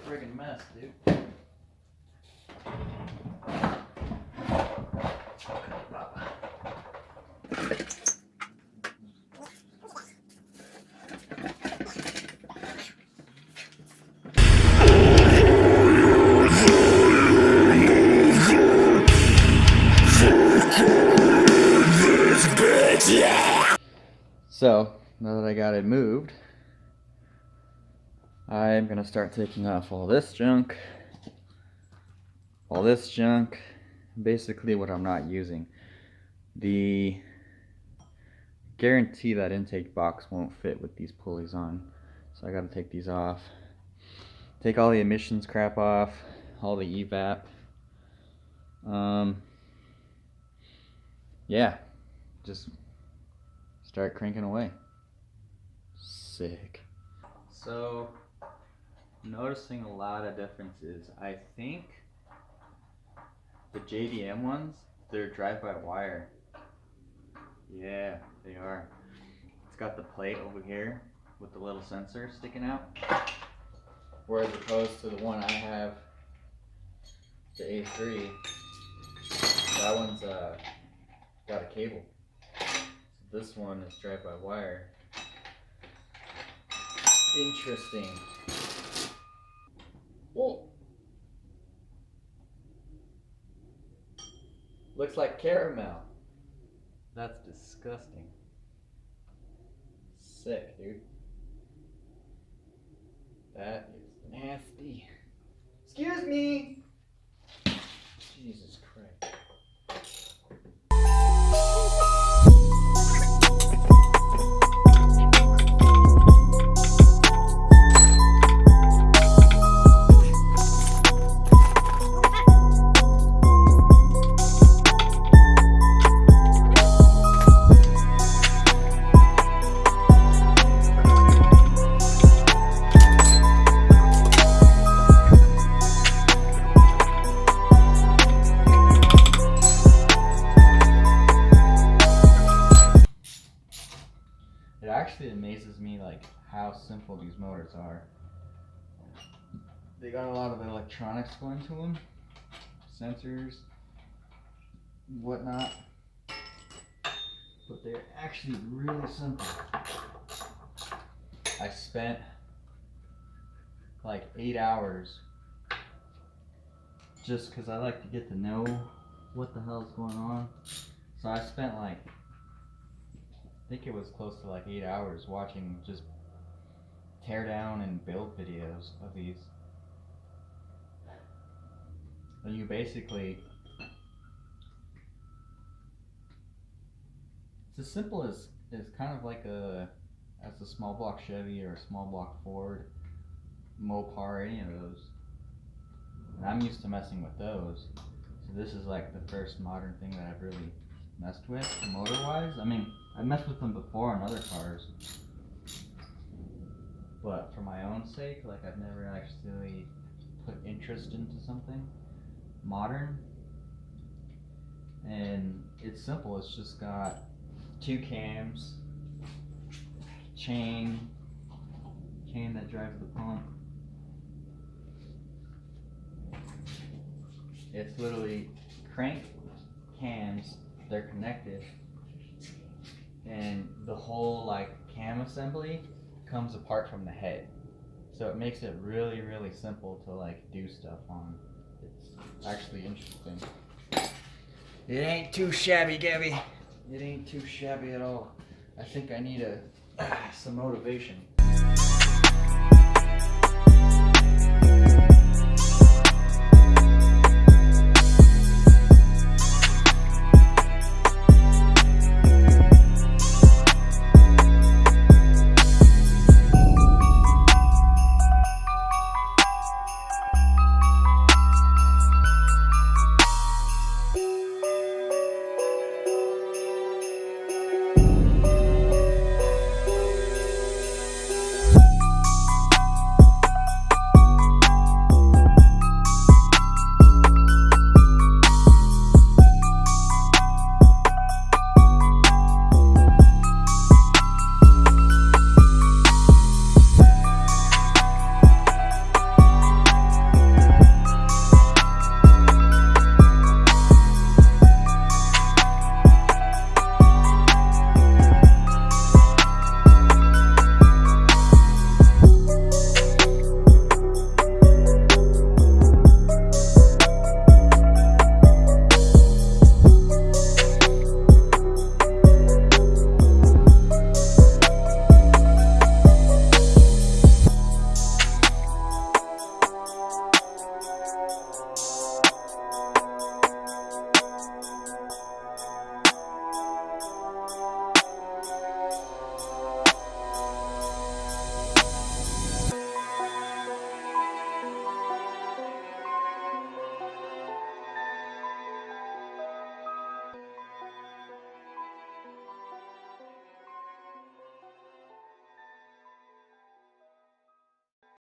friggin' mess, dude. So, now that I got it moved, I'm gonna start taking off all this junk, basically what I'm not using. The guarantee that intake box won't fit with these pulleys on, so I gotta take these off. Take all the emissions crap off, all the evap. Yeah, just start cranking away. Sick. So, noticing a lot of differences. I think the JDM ones, they're drive-by-wire. Yeah, they are. It's got the plate over here with the little sensor sticking out. Whereas opposed to the one I have, the A3, that one's got a cable. So this one is drive-by-wire. Interesting. Whoa. Looks like caramel. That's disgusting. Sick, dude. That is nasty. Excuse me. Jesus Christ. It actually amazes me like how simple these motors are. They got a lot of electronics going to them, sensors, whatnot, but they're actually really simple. I spent like 8 hours just because I like to get to know what the hell's going on. So I spent like, I think it was close to like 8 hours watching just tear down and build videos of these. And you basically, it's as simple as kind of like a small block Chevy or a small block Ford, Mopar, any of those. And I'm used to messing with those. So this is like the first modern thing that I've really messed with motor wise. I mean, I messed with them before on other cars, but for my own sake, like I've never actually put interest into something modern. And it's simple. It's just got 2 cams, chain that drives the pump. It's literally crank cams, they're connected, and the whole like cam assembly comes apart from the head. So it makes it really, really simple to like do stuff on. It's actually interesting. It ain't too shabby, Gabby. It ain't too shabby at all. I think I need some motivation.